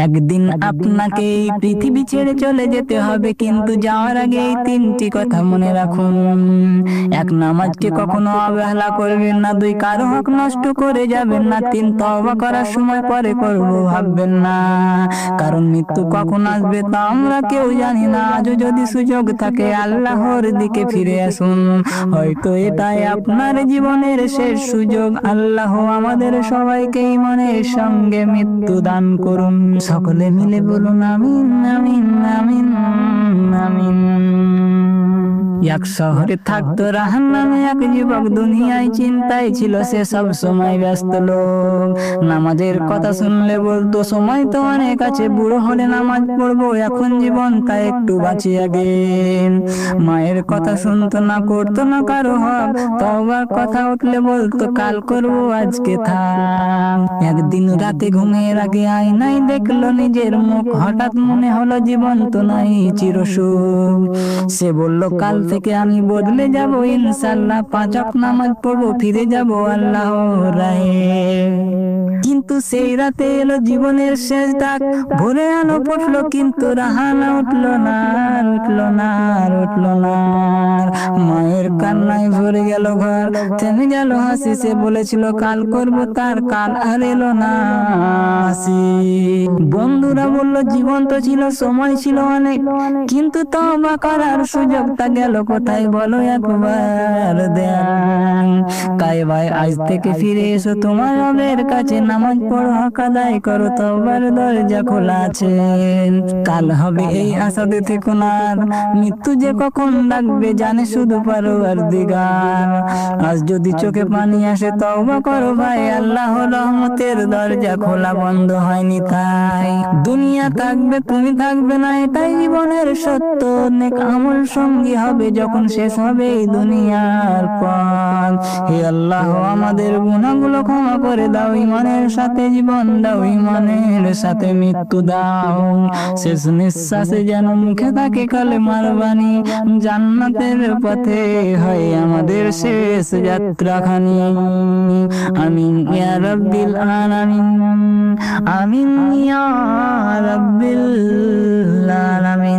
একদিন আপনাকে এই পৃথিবী ছেড়ে চলে যেতে হবে, কিন্তু যাওয়ার আগে এই তিনটি কথা মনে রাখুন। এক, নামাজকে কখনো অবহেলা করবেন না। দুই, কারো হক নষ্ট করে যাবেন না। তিন, তওবা করার সময় পরে করবো ভাববেন না, কারণ মৃত্যু কখন আসবে তা আমরা কেউ জানি না। আজও যদি সুযোগ থাকে আল্লাহর দিকে ফিরে আসুন, হয়তো এটাই আপনার জীবনের শেষ সুযোগ। আল্লাহ আমাদের সবাইকে ঈমানের সঙ্গে মৃত্যু দান করুন। সকলে মিলে বলুন আমিন আমিন আমিন আমিন। এক শহরে থাকতো রাহান নামে এক যুবক। দুনিয়ায় চিন্তায় ছিল সে সব সময় ব্যস্ত লোক। নামাজের কথা শুনলে বলতো সময় তো অনেক আছে, বুড়ো হলে নামাজ পড়বো, এখন জীবন তা একটু বাঁচিয়ে আগে। মায়ের কথা শুনতো না, করতো না কারো হক। তওবার কথা উঠলে বলতো কাল করবো, আজকে থাক। একদিন রাতে ঘুমের আগে আয়নায় দেখলো নিজের মুখ। হঠাৎ মনে হলো জীবন তো নাই চিরসুখ। সে বলল কাল থেকে আমি বদলে যাব ইনশাআল্লাহ। 5 ওয়াক্ত নামাজ পড়বো, ফিরে যাব আল্লাহর রাহে। কিন্তু সেই রাতে এলো জীবনের শেষ ডাক। ভোরে আলো ফুটলো কিন্তু রাহানা উঠলো না, উঠলো না, উঠলো না। মায়ের কান্নায় ভরে গেল ঘর, থেমে গেল হাসি। সে বলেছিল কাল করবো, তার কাল আর এলো না হাসি। বন্ধুরা বলল জীবন তো ছিল, সময় ছিল অনেক, কিন্তু তওবা করার সুযোগটা গেল কোথায় বলো একবার দেন। তাই ভাই আজ থেকে ফিরে এসো তোমার রবের কাছে। নামাজ পড়ো, হক আদায় করো, তওবার দরজা খোলা আছে। কাল হবে এই আশাতে থেকো না, মৃত্যু যে কখন ডাকবে জানে শুধু পারওয়ারদিগার। আজ যদি চোখে পানি আসে তওবা করো ভাই, আল্লাহর রহমতের দরজা খোলা বন্ধ হয়নি তাই। দুনিয়া থাকবে তুমি থাকবে না, এটাই জীবনের সত্য। নেক আমল সঙ্গী হবে যখন শেষ হবে এই দুনিয়ার পথ। হে আল্লাহ আমাদের গুনাহগুলো ক্ষমা করে দাও, ঈমানের সাথে জীবন দাও, ঈমানের সাথে মৃত্যু দাও। শেষ নিঃশ্বাসে যেন মুখে থাকে কালেমার বাণী। জান্নাতের পথে হয় আমাদের শেষ যাত্রাখানি। আমিন ইয়া রাব্বিল আলামিন, আমিন ইয়া রাব্বিল আলামিন।